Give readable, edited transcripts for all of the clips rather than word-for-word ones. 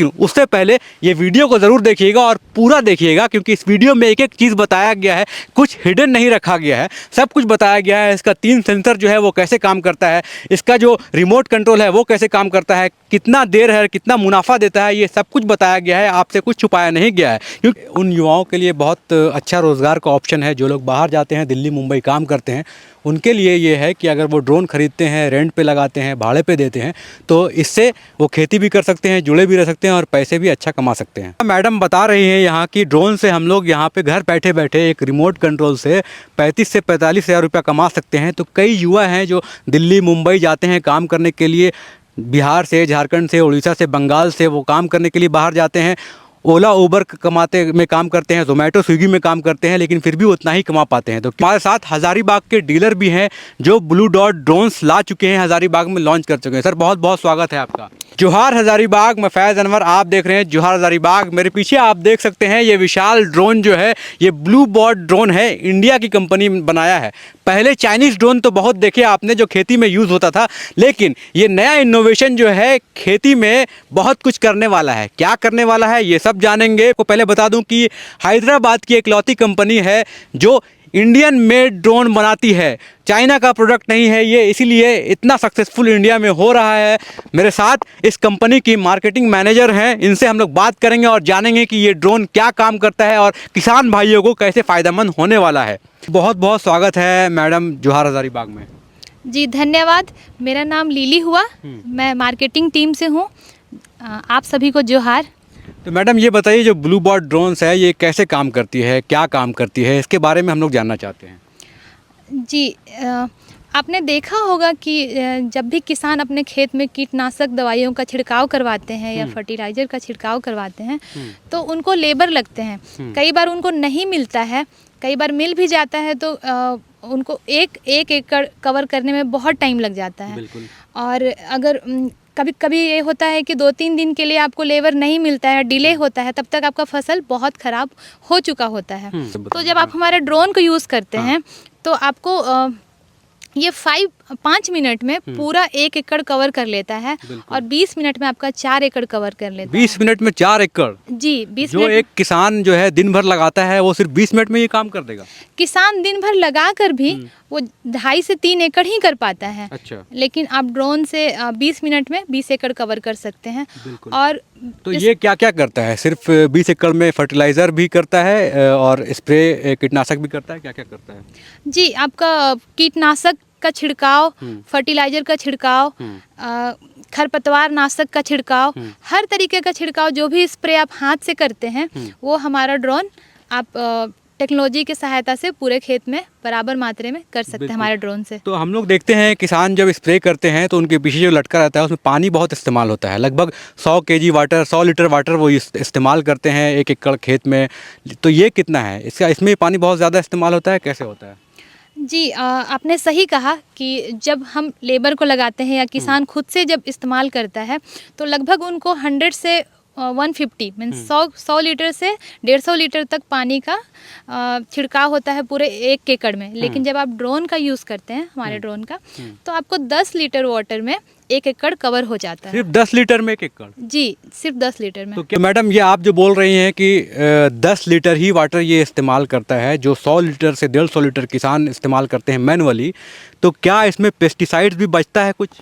लेकिन उससे पहले ये वीडियो को ज़रूर देखिएगा और पूरा देखिएगा, क्योंकि इस वीडियो में एक एक चीज़ बताया गया है, कुछ हिडन नहीं रखा गया है, सब कुछ बताया गया है। इसका 3 सेंसर जो है वो कैसे काम करता है, इसका जो रिमोट कंट्रोल है वो कैसे काम करता है, कितना देर है, कितना मुनाफा देता है, ये सब कुछ बताया गया है, आपसे कुछ छुपाया नहीं गया है। क्योंकि उन युवाओं के लिए बहुत अच्छा रोज़गार का ऑप्शन है जो लोग बाहर जाते हैं, दिल्ली मुंबई काम करते हैं, उनके लिए ये है कि अगर वो ड्रोन खरीदते हैं, रेंट पे लगाते हैं, भाड़े पे देते हैं, तो इससे वो खेती भी कर सकते हैं, जुड़े भी रह सकते हैं और पैसे भी अच्छा कमा सकते हैं। मैडम बता रही हैं यहाँ की ड्रोन से हम लोग यहाँ पे घर बैठे बैठे एक रिमोट कंट्रोल से 35 से 45 हज़ार रुपया कमा सकते हैं। तो कई युवा हैं जो दिल्ली मुंबई जाते हैं काम करने के लिए, बिहार से, झारखंड से, उड़ीसा से, बंगाल से वो काम करने के लिए बाहर जाते हैं, ओला उबर कमाते में काम करते हैं, जोमेटो स्विगी में काम करते हैं, लेकिन फिर भी उतना ही कमा पाते हैं। तो हमारे साथ हज़ारीबाग के डीलर भी हैं जो ब्लू डॉट ड्रोन्स ला चुके हैं, हज़ारीबाग में लॉन्च कर चुके हैं। सर बहुत बहुत स्वागत है आपका। जोहार हज़ारीबाग, मैं फैज़ अनवर, आप देख रहे हैं जोहार हज़ारीबाग। मेरे पीछे आप देख सकते हैं ये विशाल ड्रोन जो है ये ब्लू बॉट ड्रोन है, इंडिया की कंपनी बनाया है। पहले चाइनीज़ ड्रोन तो बहुत देखे आपने जो खेती में यूज़ होता था, लेकिन ये नया इनोवेशन जो है खेती में बहुत कुछ करने वाला है। क्या करने वाला है ये सब जानेंगे। को पहले बता दूं कि हैदराबाद की इकलौती कंपनी है जो इंडियन मेड ड्रोन बनाती है, चाइना का प्रोडक्ट नहीं है ये, इसीलिए इतना सक्सेसफुल इंडिया में हो रहा है। मेरे साथ इस कंपनी की मार्केटिंग मैनेजर हैं, इनसे हम लोग बात करेंगे और जानेंगे कि ये ड्रोन क्या काम करता है और किसान भाइयों को कैसे फ़ायदेमंद होने वाला है। बहुत बहुत स्वागत है मैडम जोहार हज़ारीबाग में। जी धन्यवाद। मेरा नाम लिली हुआ, मैं मार्केटिंग टीम से हूँ। आप सभी को जोहार। तो मैडम ये बताइए जो ब्लू बॉट ड्रोन्स है ये कैसे काम करती है, क्या काम करती है, इसके बारे में हम लोग जानना चाहते हैं। जी आपने देखा होगा कि जब भी किसान अपने खेत में कीटनाशक दवाइयों का छिड़काव करवाते हैं या फर्टिलाइज़र का छिड़काव करवाते हैं तो उनको लेबर लगते हैं। कई बार उनको नहीं मिलता है, कई बार मिल भी जाता है तो उनको एक एकड़ कवर करने में बहुत टाइम लग जाता है। और अगर कभी कभी ये होता है कि 2-3 दिन के लिए आपको लेबर नहीं मिलता है, डिले होता है, तब तक आपका फसल बहुत ख़राब हो चुका होता है। तो जब आप हमारे ड्रोन को यूज़ करते हैं तो आपको ये 5 मिनट में पूरा 1 एकड़ कवर कर लेता है और 20 मिनट में आपका 4 एकड़ कवर कर लेता है। 20 मिनट में 4 एकड़? जी 20 मिनट। जो एक किसान जो है दिन भर लगाता है वो सिर्फ 20 मिनट में ये काम कर देगा? किसान दिन भर लगा कर भी वो 2.5 से 3 एकड़ ही कर पाता है। अच्छा। लेकिन आप ड्रोन से 20 मिनट में 20 एकड़ कवर कर सकते हैं। और तो ये क्या क्या करता है? सिर्फ 20 एकड़ में फर्टिलाइज़र भी करता है और स्प्रे कीटनाशक भी करता है, क्या क्या करता है? जी आपका कीटनाशक का छिड़काव, फर्टिलाइज़र का छिड़काव, खरपतवार नाशक का छिड़काव, हर तरीके का छिड़काव जो भी स्प्रे आप हाथ से करते हैं वो हमारा ड्रोन आप टेक्नोलॉजी की सहायता से पूरे खेत में बराबर मात्रा में कर सकते हैं हमारे ड्रोन से। तो हम लोग देखते हैं किसान जब स्प्रे करते हैं तो उनके पीछे जो लटका रहता है उसमें पानी बहुत इस्तेमाल होता है, लगभग 100 kg वाटर, 100 लीटर वाटर वो इस्तेमाल करते हैं 1 एकड़ खेत में। तो ये कितना है इसमें पानी बहुत ज़्यादा इस्तेमाल होता है, कैसे होता है? जी आपने सही कहा कि जब हम लेबर को लगाते हैं या किसान खुद से जब इस्तेमाल करता है तो लगभग उनको 100 से 150 मीन्स 100 लीटर से 150 लीटर तक पानी का छिड़काव होता है पूरे 1 एकड़ में। लेकिन जब आप ड्रोन का यूज़ करते हैं, हमारे ड्रोन का, तो आपको 10 लीटर वाटर में 1 एकड़ कवर हो जाता है। सिर्फ 10 लीटर में 1 एकड़? जी सिर्फ 10 लीटर में। तो क्या मैडम ये आप जो बोल रही हैं कि 10 लीटर ही वाटर ये इस्तेमाल करता है, जो 100 लीटर से 150 लीटर किसान इस्तेमाल करते हैं मैनुअली, तो क्या इसमें पेस्टिसाइड्स भी बचता है कुछ?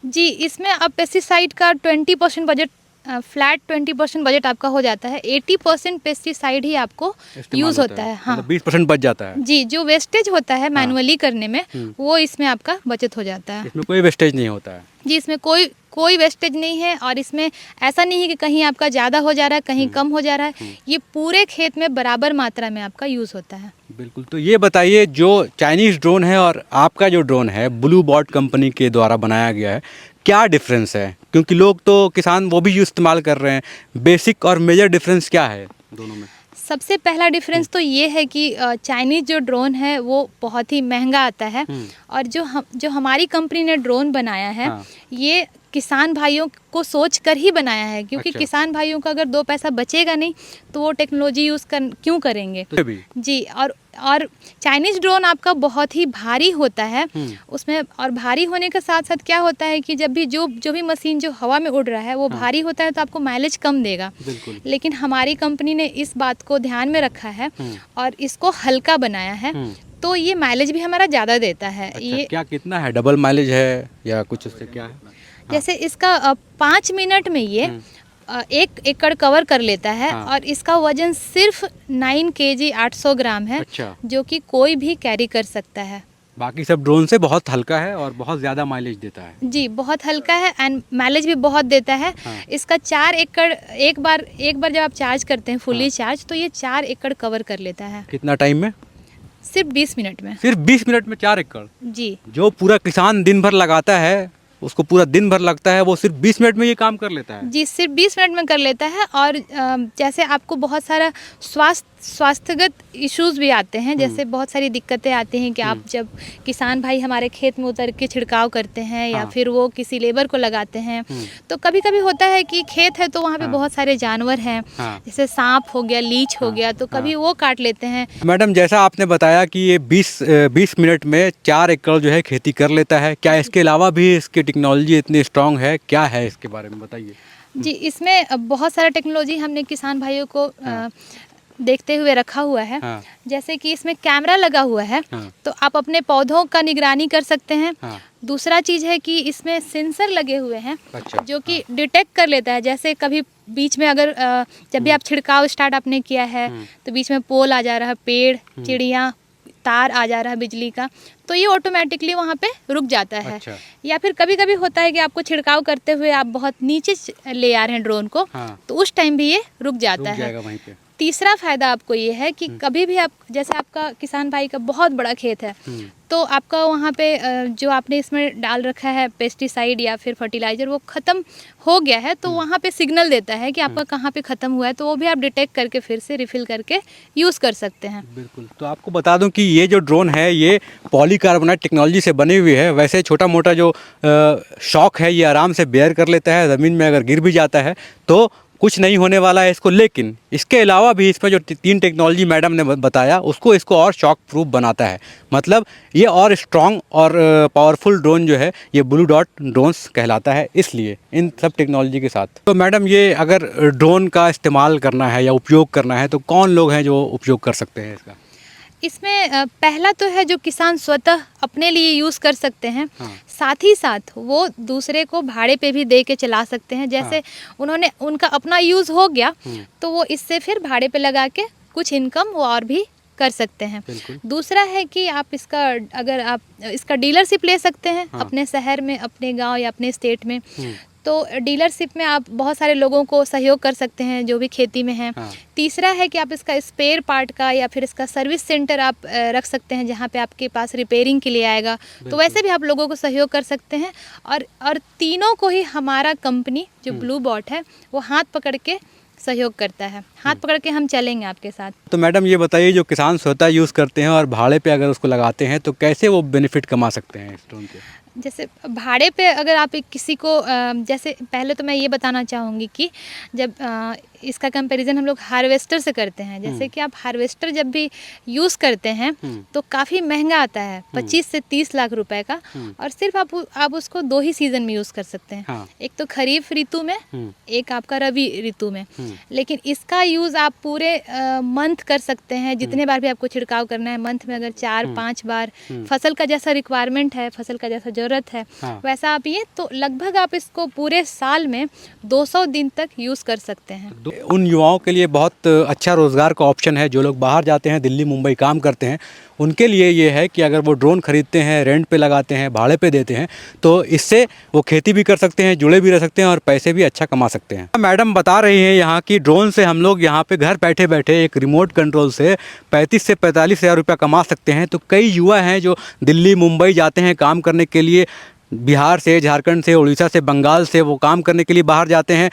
जी इसमें अब पेस्टिसाइड का 20% बजट, फ्लैट 20% बजट आपका हो जाता है। 80% पेस्टिसाइड ही आपको यूज़ होता है। हाँ 20% बच जाता है। जी जो वेस्टेज होता है मैनुअली करने में वो इसमें आपका बचत हो जाता है। इसमें कोई वेस्टेज नहीं होता है? जी इसमें कोई वेस्टेज नहीं है और इसमें ऐसा नहीं है कि कहीं आपका ज़्यादा हो जा रहा है, कहीं कम हो जा रहा है। ये पूरे खेत में बराबर मात्रा में आपका यूज़ होता है। बिल्कुल। तो ये बताइए जो चाइनीज़ ड्रोन है और आपका जो ड्रोन है ब्लू बॉट कंपनी के द्वारा बनाया गया है, क्या डिफरेंस है? क्योंकि लोग तो किसान वो भी इस्तेमाल कर रहे हैं, बेसिक और मेजर डिफरेंस क्या है दोनों में? सबसे पहला डिफरेंस तो ये है कि चाइनीज़ जो ड्रोन है वो बहुत ही महंगा आता है और जो हमारी कंपनी ने ड्रोन बनाया है ये किसान भाइयों को सोच कर ही बनाया है, क्योंकि अच्छा। किसान भाइयों का अगर 2 पैसा बचेगा नहीं तो वो टेक्नोलॉजी यूज़ कर क्यों करेंगे। तो भी जी, और चाइनीज़ ड्रोन आपका बहुत ही भारी होता है उसमें, और भारी होने के साथ साथ क्या होता है कि जब भी जो भी मशीन जो हवा में उड़ रहा है वो भारी होता है तो आपको माइलेज कम देगा। बिल्कुल। लेकिन हमारी कंपनी ने इस बात को ध्यान में रखा है और इसको हल्का बनाया है, तो ये माइलेज भी हमारा ज़्यादा देता है। अच्छा, ये क्या कितना है, डबल माइलेज है या कुछ उससे क्या है? जैसे इसका 5 मिनट में ये 1 एकड़ कवर कर लेता है हाँ। और इसका वजन सिर्फ 9 kg 800 ग्राम है, अच्छा। जो कि कोई भी कैरी कर सकता है। बाकी सब ड्रोन से बहुत हल्का है और बहुत ज़्यादा माइलेज देता है। जी, बहुत हल्का है एंड माइलेज भी बहुत देता है। हाँ। इसका 4 एकड़ एक बार जब आप चार्ज करते हैं फुली चार्ज, तो ये 4 एकड़ कवर कर लेता है कितना टाइम में? सिर्फ 20 मिनट में। सिर्फ 20 मिनट में 4 एकड़। जी जो पूरा किसान दिन भर लगाता है, उसको पूरा दिन भर लगता है, वो सिर्फ 20 मिनट में ये काम कर लेता है। जी, सिर्फ 20 मिनट में कर लेता है। और जैसे आपको बहुत सारा स्वास्थ्यगत इश्यूज भी आते हैं, जैसे बहुत सारी दिक्कतें आती हैं कि आप जब किसान भाई हमारे खेत में उतर के छिड़काव करते हैं या हाँ। फिर वो किसी लेबर को लगाते हैं, तो कभी कभी होता है कि खेत है तो वहाँ पे बहुत सारे जानवर हैं, हाँ। जैसे सांप हो गया, लीच हो गया, तो कभी वो काट लेते हैं। मैडम, जैसा आपने बताया कि ये 20 मिनट में 4 एकड़ जो है खेती कर लेता है, क्या इसके अलावा भी इसकी टेक्नोलॉजी इतनी स्ट्रांग है? क्या है इसके बारे में बताइए। जी, इसमें बहुत सारा टेक्नोलॉजी हमने किसान भाइयों को देखते हुए रखा हुआ है। हाँ। जैसे कि इसमें कैमरा लगा हुआ है, हाँ। तो आप अपने पौधों का निगरानी कर सकते हैं। हाँ। दूसरा चीज़ है कि इसमें सेंसर लगे हुए हैं, अच्छा। जो कि डिटेक्ट कर लेता है। जैसे कभी बीच में अगर जब भी आप छिड़काव स्टार्ट आपने किया है तो बीच में पोल आ जा रहा है, पेड़, चिड़िया, तार आ जा रहा है बिजली का, तो ये ऑटोमेटिकली वहाँ पे रुक जाता है। अच्छा। या फिर कभी कभी होता है कि आपको छिड़काव करते हुए आप बहुत नीचे ले आ रहे हैं ड्रोन को, हाँ। तो उस टाइम भी ये रुक जाता रुक है। जाएगा वहीं पे। तीसरा फायदा आपको ये है कि कभी भी आप, जैसे आपका किसान भाई का बहुत बड़ा खेत है, तो आपका वहाँ पे जो आपने इसमें डाल रखा है पेस्टिसाइड या फिर फर्टिलाइज़र वो ख़त्म हो गया है, तो वहाँ पे सिग्नल देता है कि आपका कहाँ पे ख़त्म हुआ है, तो वो भी आप डिटेक्ट करके फिर से रिफ़िल करके यूज़ कर सकते हैं। बिल्कुल। तो आपको बता दूं कि ये जो ड्रोन है ये पॉलीकार्बोनेट टेक्नोलॉजी से बनी हुई है। वैसे छोटा मोटा जो शॉक है ये आराम से बेयर कर लेता है, ज़मीन में अगर गिर भी जाता है तो कुछ नहीं होने वाला है इसको। लेकिन इसके अलावा भी इसमें जो 3 टेक्नोलॉजी मैडम ने बताया उसको इसको और शॉक प्रूफ बनाता है। मतलब ये और स्ट्रॉन्ग और पावरफुल ड्रोन जो है ये ब्लू डॉट ड्रोन्स कहलाता है, इसलिए इन सब टेक्नोलॉजी के साथ। तो मैडम, ये अगर ड्रोन का इस्तेमाल करना है या उपयोग करना है तो कौन लोग हैं जो उपयोग कर सकते हैं इसका? इसमें पहला तो है जो किसान स्वतः अपने लिए यूज़ कर सकते हैं, हाँ। साथ ही साथ वो दूसरे को भाड़े पे भी दे के चला सकते हैं। जैसे उनका अपना यूज़ हो गया तो वो इससे फिर भाड़े पे लगा के कुछ इनकम वो और भी कर सकते हैं। बिल्कुल। दूसरा है कि आप अगर आप इसका डीलरशिप ले सकते हैं, हाँ। अपने शहर में, अपने गांव या अपने स्टेट में, तो डीलरशिप में आप बहुत सारे लोगों को सहयोग कर सकते हैं जो भी खेती में हैं। हाँ। तीसरा है कि आप इसका स्पेयर पार्ट का या फिर इसका सर्विस सेंटर आप रख सकते हैं, जहाँ पे आपके पास रिपेयरिंग के लिए आएगा, तो वैसे भी आप लोगों को सहयोग कर सकते हैं। और तीनों को ही हमारा कंपनी जो ब्लू बॉट है वो हाथ पकड़ के सहयोग करता है, हाथ पकड़ के हम चलेंगे आपके साथ। तो मैडम ये बताइए, जो किसान स्वतः यूज़ करते हैं और भाड़े पे अगर उसको लगाते हैं तो कैसे वो बेनिफिट कमा सकते हैं इस ड्रोन से? जैसे भाड़े पे अगर आप किसी को जैसे पहले तो मैं ये बताना चाहूँगी कि जब इसका कंपैरिजन हम लोग हार्वेस्टर से करते हैं। जैसे कि आप हार्वेस्टर जब भी यूज़ करते हैं तो काफ़ी महंगा आता है, 25 से 30 लाख रुपए का, और सिर्फ आप उसको 2 ही सीज़न में यूज़ कर सकते हैं। हाँ। एक तो खरीफ ऋतु में, एक आपका रबी ऋतु में। लेकिन इसका यूज़ आप पूरे मंथ कर सकते हैं, जितने बार भी आपको छिड़काव करना है मंथ में, अगर 4-5 बार फसल का जैसा रिक्वायरमेंट है, फसल का जैसा ज़रूरत है, हाँ। वैसा आप ये तो लगभग आप इसको पूरे साल में 200 दिन तक यूज़ कर सकते हैं। उन युवाओं के लिए बहुत अच्छा रोज़गार का ऑप्शन है जो लोग बाहर जाते हैं, दिल्ली मुंबई काम करते हैं। उनके लिए ये है कि अगर वो ड्रोन खरीदते हैं, रेंट पे लगाते हैं, भाड़े पे देते हैं, तो इससे वो खेती भी कर सकते हैं, जुड़े भी रह सकते हैं और पैसे भी अच्छा कमा सकते हैं। मैडम बता रही हैं यहाँ की ड्रोन से हम लोग यहाँ पे घर बैठे बैठे एक रिमोट कंट्रोल से 35 से 45 हज़ार रुपया कमा सकते हैं। तो कई युवा हैं जो दिल्ली मुंबई जाते हैं काम करने के लिए, बिहार से, झारखंड से, उड़ीसा से, बंगाल से वो काम करने के लिए बाहर जाते हैं।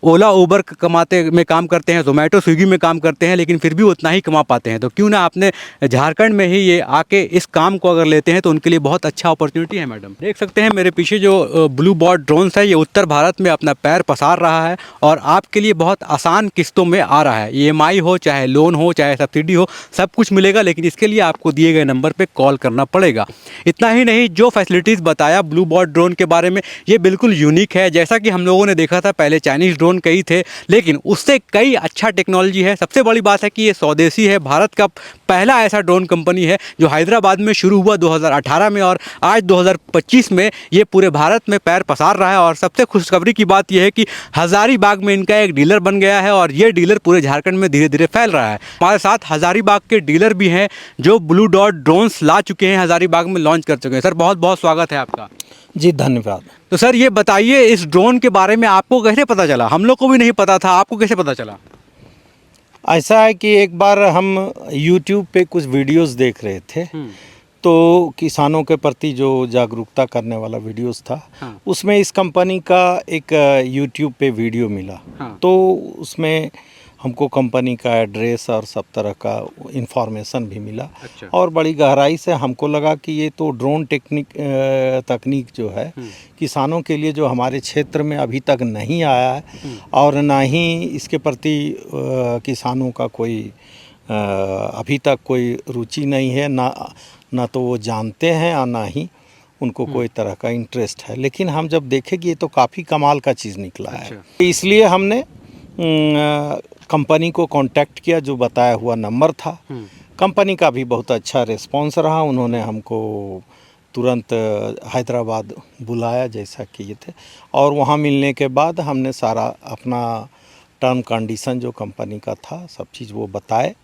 ओला उबर कमाते में काम करते हैं, जोमेटो स्विगी में काम करते हैं, लेकिन फिर भी उतना ही कमा पाते हैं। तो क्यों ना आपने झारखंड में ही ये आके इस काम को अगर लेते हैं तो उनके लिए बहुत अच्छा अपॉर्चुनिटी है। मैडम देख सकते हैं मेरे पीछे जो ब्लू बॉट ड्रोन्स है, ये उत्तर भारत में अपना पैर पसार रहा है और आपके लिए बहुत आसान किस्तों में आ रहा है। EMI हो, चाहे लोन हो, चाहे सब्सिडी हो, सब कुछ मिलेगा, लेकिन इसके लिए आपको दिए गए नंबर पर कॉल करना पड़ेगा। इतना ही नहीं, जो फैसिलिटीज़ बताया ब्लू बॉट ड्रोन के बारे में, ये बिल्कुल यूनिक है। जैसा कि हम लोगों ने देखा था पहले चाइनीज़ ड्रोन कई थे, लेकिन उससे कई अच्छा टेक्नोलॉजी है। सबसे बड़ी बात है कि ये स्वदेशी है, भारत का पहला ऐसा ड्रोन कंपनी है जो हैदराबाद में शुरू हुआ 2018 में, और आज 2025 में ये पूरे भारत में पैर पसार रहा है। और सबसे खुशखबरी की बात यह है कि हज़ारीबाग में इनका एक डीलर बन गया है और ये डीलर पूरे झारखंड में धीरे धीरे फैल रहा है। हमारे साथ हज़ारीबाग के डीलर भी हैं जो ब्लू डॉट ड्रोन्स ला चुके हैं, हज़ारीबाग में लॉन्च कर चुके हैं। सर बहुत बहुत स्वागत है आपका। जी धन्यवाद। तो सर ये बताइए, इस ड्रोन के बारे में आपको कैसे पता चला? हम लोग को भी नहीं पता था, आपको कैसे पता चला? ऐसा है कि एक बार हम YouTube पे कुछ वीडियोस देख रहे थे, तो किसानों के प्रति जो जागरूकता करने वाला वीडियोस था, हाँ। उसमें इस कंपनी का एक YouTube पे वीडियो मिला। हाँ। तो उसमें हमको कंपनी का एड्रेस और सब तरह का इंफॉर्मेशन भी मिला। अच्छा। और बड़ी गहराई से हमको लगा कि ये तो ड्रोन तकनीक जो है किसानों के लिए जो हमारे क्षेत्र में अभी तक नहीं आया है, और ना ही इसके प्रति किसानों का कोई अभी तक कोई रुचि नहीं है, ना तो वो जानते हैं और ना ही उनको कोई तरह का इंटरेस्ट है। लेकिन हम जब देखें कि ये तो काफ़ी कमाल का चीज़ निकला है, इसलिए हमने कंपनी को कांटेक्ट किया, जो बताया हुआ नंबर था। कंपनी का भी बहुत अच्छा रिस्पांस रहा, उन्होंने हमको तुरंत हैदराबाद बुलाया जैसा कि ये थे, और वहाँ मिलने के बाद हमने सारा अपना टर्म कंडीशन जो कंपनी का था सब चीज़ वो बताए,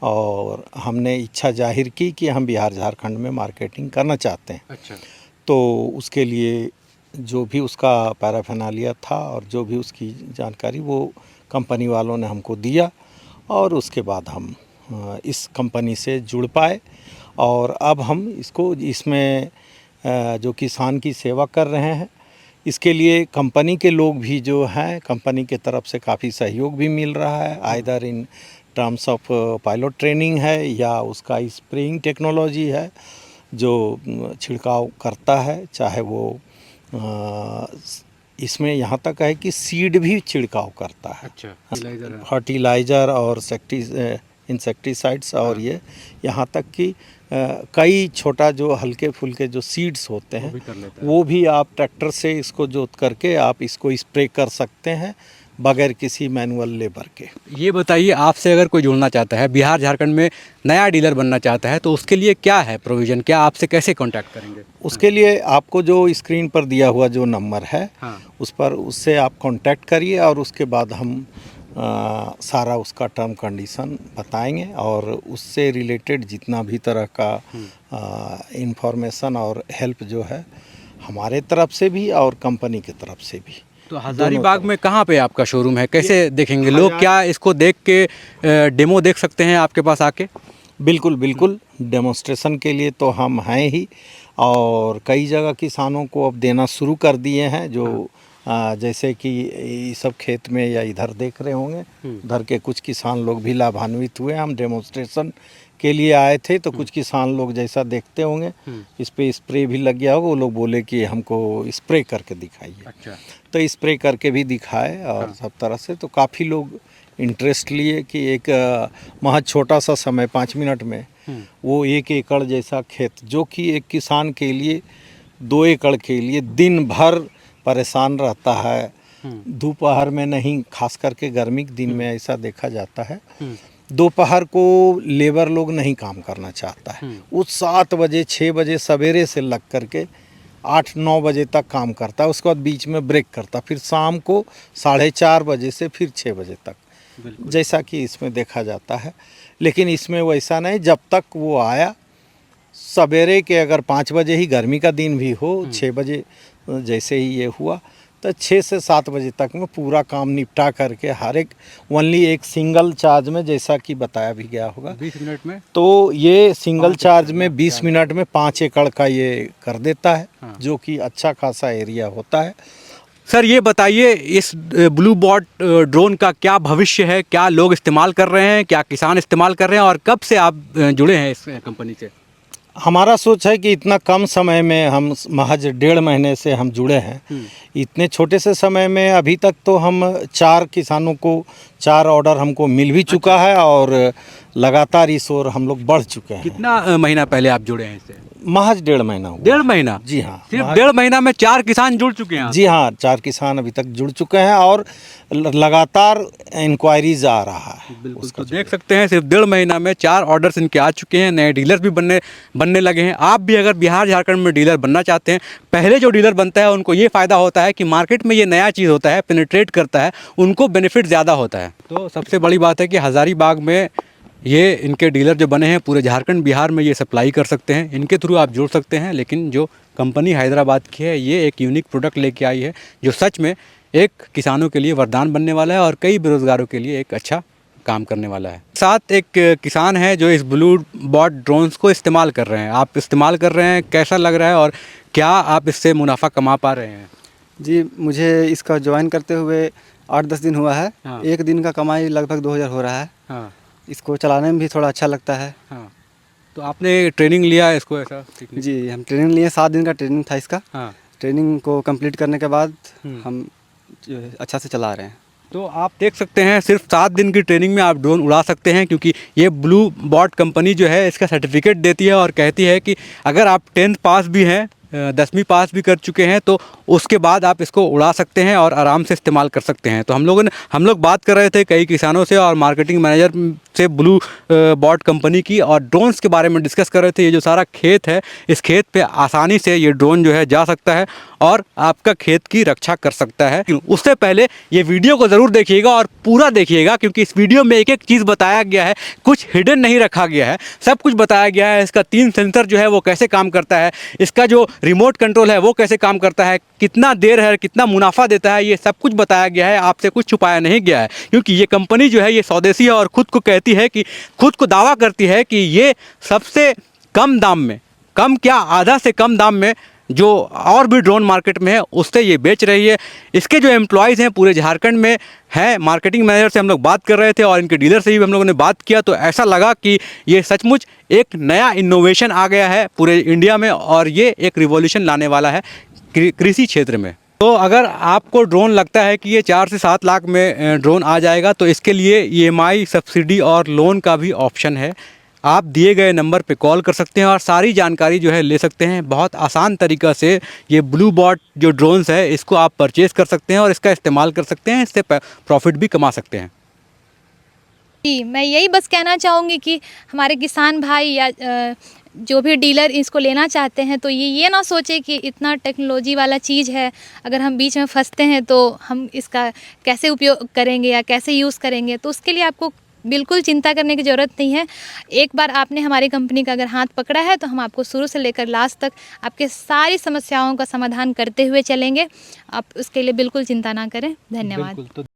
और हमने इच्छा जाहिर की कि हम बिहार झारखंड में मार्केटिंग करना चाहते हैं। अच्छा। तो उसके लिए जो भी उसका पैराफिनालिया था और जो भी उसकी जानकारी वो कंपनी वालों ने हमको दिया, और उसके बाद हम इस कंपनी से जुड़ पाए। और अब हम इसमें जो किसान की सेवा कर रहे हैं, इसके लिए कंपनी के लोग भी जो हैं, कंपनी के तरफ से काफ़ी सहयोग भी मिल रहा है, either in terms of pilot training है या उसका स्प्रेइंग टेक्नोलॉजी है जो छिड़काव करता है, चाहे वो इसमें यहाँ तक है कि सीड भी छिड़काव करता है। अच्छा। फर्टिलाइज़र और इंसेक्टिसाइड्स, और ये यहाँ तक कि कई छोटा जो हल्के फुल्के जो सीड्स होते हैं वो भी आप ट्रैक्टर से इसको जोत करके आप इसको स्प्रे कर सकते हैं बगैर किसी मैनुअल लेबर के। ये बताइए, आपसे अगर कोई जुड़ना चाहता है, बिहार झारखंड में नया डीलर बनना चाहता है, तो उसके लिए क्या है प्रोविज़न? क्या आपसे कैसे कांटेक्ट करेंगे? उसके लिए आपको जो स्क्रीन पर दिया हुआ जो नंबर है, हाँ। उससे आप कांटेक्ट करिए, और उसके बाद हम सारा उसका टर्म कंडीशन बताएंगे, और उससे रिलेटेड जितना भी तरह का इंफॉर्मेशन और हेल्प जो है हमारे तरफ से भी और कंपनी की तरफ से भी। तो हज़ारीबाग में कहाँ पे आपका शोरूम है? कैसे देखेंगे लोग? क्या इसको देख के डेमो देख सकते हैं आपके पास आके? बिल्कुल बिल्कुल, डेमोन्स्ट्रेशन के लिए तो हम हैं ही, और कई जगह किसानों को अब देना शुरू कर दिए हैं, जो जैसे कि ये सब खेत में या इधर देख रहे होंगे, उधर के कुछ किसान लोग भी लाभान्वित हुए। हम डेमोन्स्ट्रेशन के लिए आए थे, तो कुछ किसान लोग जैसा देखते होंगे इस पे स्प्रे भी लग गया होगा, वो लोग बोले कि हमको स्प्रे करके दिखाइए। अच्छा। तो स्प्रे करके भी दिखाए, और सब तरह से तो काफ़ी लोग इंटरेस्ट लिए कि एक महज छोटा सा समय 5 मिनट में वो 1 एकड़ जैसा खेत, जो कि एक किसान के लिए 2 एकड़ के लिए दिन भर परेशान रहता है, दोपहर में नहीं, खास करके गर्मी के दिन में ऐसा देखा जाता है, दोपहर को लेबर लोग नहीं काम करना चाहता है। वो 7 बजे 6 बजे सवेरे से लग करके 8-9 बजे तक काम करता है, उसके बाद बीच में ब्रेक करता, फिर शाम को 4:30 बजे से फिर 6 बजे तक, जैसा कि इसमें देखा जाता है। लेकिन इसमें वैसा नहीं, जब तक वो आया सवेरे के अगर 5 बजे ही गर्मी का दिन भी हो, 6 बजे जैसे ही ये हुआ, तो 6 से 7 बजे तक में पूरा काम निपटा करके हर एक ओनली एक सिंगल चार्ज में, जैसा कि बताया भी गया होगा 20 मिनट में, तो ये सिंगल चार्ज में 20 मिनट में 5 एकड़ का ये कर देता है। हाँ। जो कि अच्छा खासा एरिया होता है। सर ये बताइए, इस ब्लू बॉट ड्रोन का क्या भविष्य है? क्या लोग इस्तेमाल कर रहे हैं, क्या किसान इस्तेमाल कर रहे हैं, और कब से आप जुड़े हैं इस कंपनी से? हमारा सोच है कि इतना कम समय में हम महज 1.5 महीने से हम जुड़े हैं। इतने छोटे से समय में अभी तक तो हम 4 किसानों को 4 ऑर्डर हमको मिल भी चुका है और लगातार इस ओर हम लोग बढ़ चुके हैं। कितना महीना पहले आप जुड़े हैं इससे? महज 1.5 महीना हुआ। 1.5 महीना? जी हाँ, सिर्फ 1.5 महीना में 4 किसान जुड़ चुके हैं? जी हाँ, 4 किसान अभी तक जुड़ चुके हैं और लगातार इंक्वायरीज आ रहा है। बिल्कुल, तो देख सकते हैं सिर्फ 1.5 महीना में 4 ऑर्डर्स इनके आ चुके हैं। नए डीलर भी बनने लगे हैं। आप भी अगर बिहार झारखंड में डीलर बनना चाहते हैं, पहले जो डीलर बनता है उनको ये फ़ायदा होता है कि मार्केट में ये नया चीज़ होता है, पेनिट्रेट करता है, उनको बेनिफिट ज़्यादा होता है। तो सबसे बड़ी बात है कि हज़ारीबाग में ये इनके डीलर जो बने हैं, पूरे झारखंड बिहार में ये सप्लाई कर सकते हैं। इनके थ्रू आप जुड़ सकते हैं। लेकिन जो कंपनी हैदराबाद की है, ये एक यूनिक प्रोडक्ट लेके आई है जो सच में एक किसानों के लिए वरदान बनने वाला है और कई बेरोज़गारों के लिए एक अच्छा काम करने वाला है। साथ एक किसान है जो इस ब्लू बॉट ड्रोन्स को इस्तेमाल कर रहे हैं। आप इस्तेमाल कर रहे हैं, कैसा लग रहा है और क्या आप इससे मुनाफा कमा पा रहे हैं? जी, मुझे इसका ज्वाइन करते हुए 8-10 दिन हुआ है। हाँ। एक दिन का कमाई लगभग 2000 हो रहा है। हाँ इसको चलाने में भी थोड़ा अच्छा लगता है। हाँ। तो आपने ट्रेनिंग लिया इसको ऐसा सीखने? जी, हम ट्रेनिंग लिए, 7 दिन का ट्रेनिंग था इसका। हाँ। ट्रेनिंग को कंप्लीट करने के बाद हम जो है अच्छा से चला रहे हैं। तो आप देख सकते हैं सिर्फ 7 दिन की ट्रेनिंग में आप ड्रोन उड़ा सकते हैं, क्योंकि ये ब्लू बॉट कंपनी जो है इसका सर्टिफिकेट देती है और कहती है कि अगर आप 10th पास भी हैं, 10वीं पास भी कर चुके हैं, तो उसके बाद आप इसको उड़ा सकते हैं और आराम से इस्तेमाल कर सकते हैं। तो हम लोग बात कर रहे थे कई किसानों से और मार्केटिंग मैनेजर से ब्लू बॉट कंपनी की, और ड्रोन्स के बारे में डिस्कस कर रहे थे। ये जो सारा खेत है, इस खेत पे आसानी से ये ड्रोन जो है जा सकता है और आपका खेत की रक्षा कर सकता है। उससे पहले ये वीडियो को ज़रूर देखिएगा और पूरा देखिएगा, क्योंकि इस वीडियो में एक एक चीज़ बताया गया है, कुछ हिडन नहीं रखा गया है, सब कुछ बताया गया है। इसका 3 सेंसर जो है वो कैसे काम करता है, इसका जो रिमोट कंट्रोल है वो कैसे काम करता है, कितना देर है, कितना मुनाफा देता है, ये सब कुछ बताया गया है। आपसे कुछ छुपाया नहीं गया है, क्योंकि ये कंपनी जो है ये स्वदेशी है और खुद को कहती है कि खुद को दावा करती है कि ये सबसे कम दाम में, कम क्या आधा से कम दाम में जो और भी ड्रोन मार्केट में है उससे ये बेच रही है। इसके जो एम्प्लॉयज़ हैं पूरे झारखंड में हैं। मार्केटिंग मैनेजर से हम लोग बात कर रहे थे और इनके डीलर से भी हम लोगों ने बात किया, तो ऐसा लगा कि ये सचमुच एक नया इनोवेशन आ गया है पूरे इंडिया में और ये एक रिवॉल्यूशन लाने वाला है कृषि क्षेत्र में। तो अगर आपको ड्रोन लगता है कि ये 4 से 7 लाख में ड्रोन आ जाएगा, तो इसके लिए EMI सब्सिडी और लोन का भी ऑप्शन है। आप दिए गए नंबर पे कॉल कर सकते हैं और सारी जानकारी जो है ले सकते हैं। बहुत आसान तरीक़ा से ये ब्लू बॉट जो ड्रोन्स है इसको आप परचेज़ कर सकते हैं और इसका इस्तेमाल कर सकते हैं। इससे प्रॉफिट भी कमा सकते हैं। जी, मैं यही बस कहना चाहूँगी कि हमारे किसान भाई या जो भी डीलर इसको लेना चाहते हैं, तो ये ना सोचे कि इतना टेक्नोलॉजी वाला चीज़ है, अगर हम बीच में फंसते हैं तो हम इसका कैसे उपयोग करेंगे या कैसे यूज़ करेंगे। तो उसके लिए आपको बिल्कुल चिंता करने की ज़रूरत नहीं है। एक बार आपने हमारी कंपनी का अगर हाथ पकड़ा है, तो हम आपको शुरू से लेकर लास्ट तक आपके सारी समस्याओं का समाधान करते हुए चलेंगे। आप उसके लिए बिल्कुल चिंता ना करें। धन्यवाद।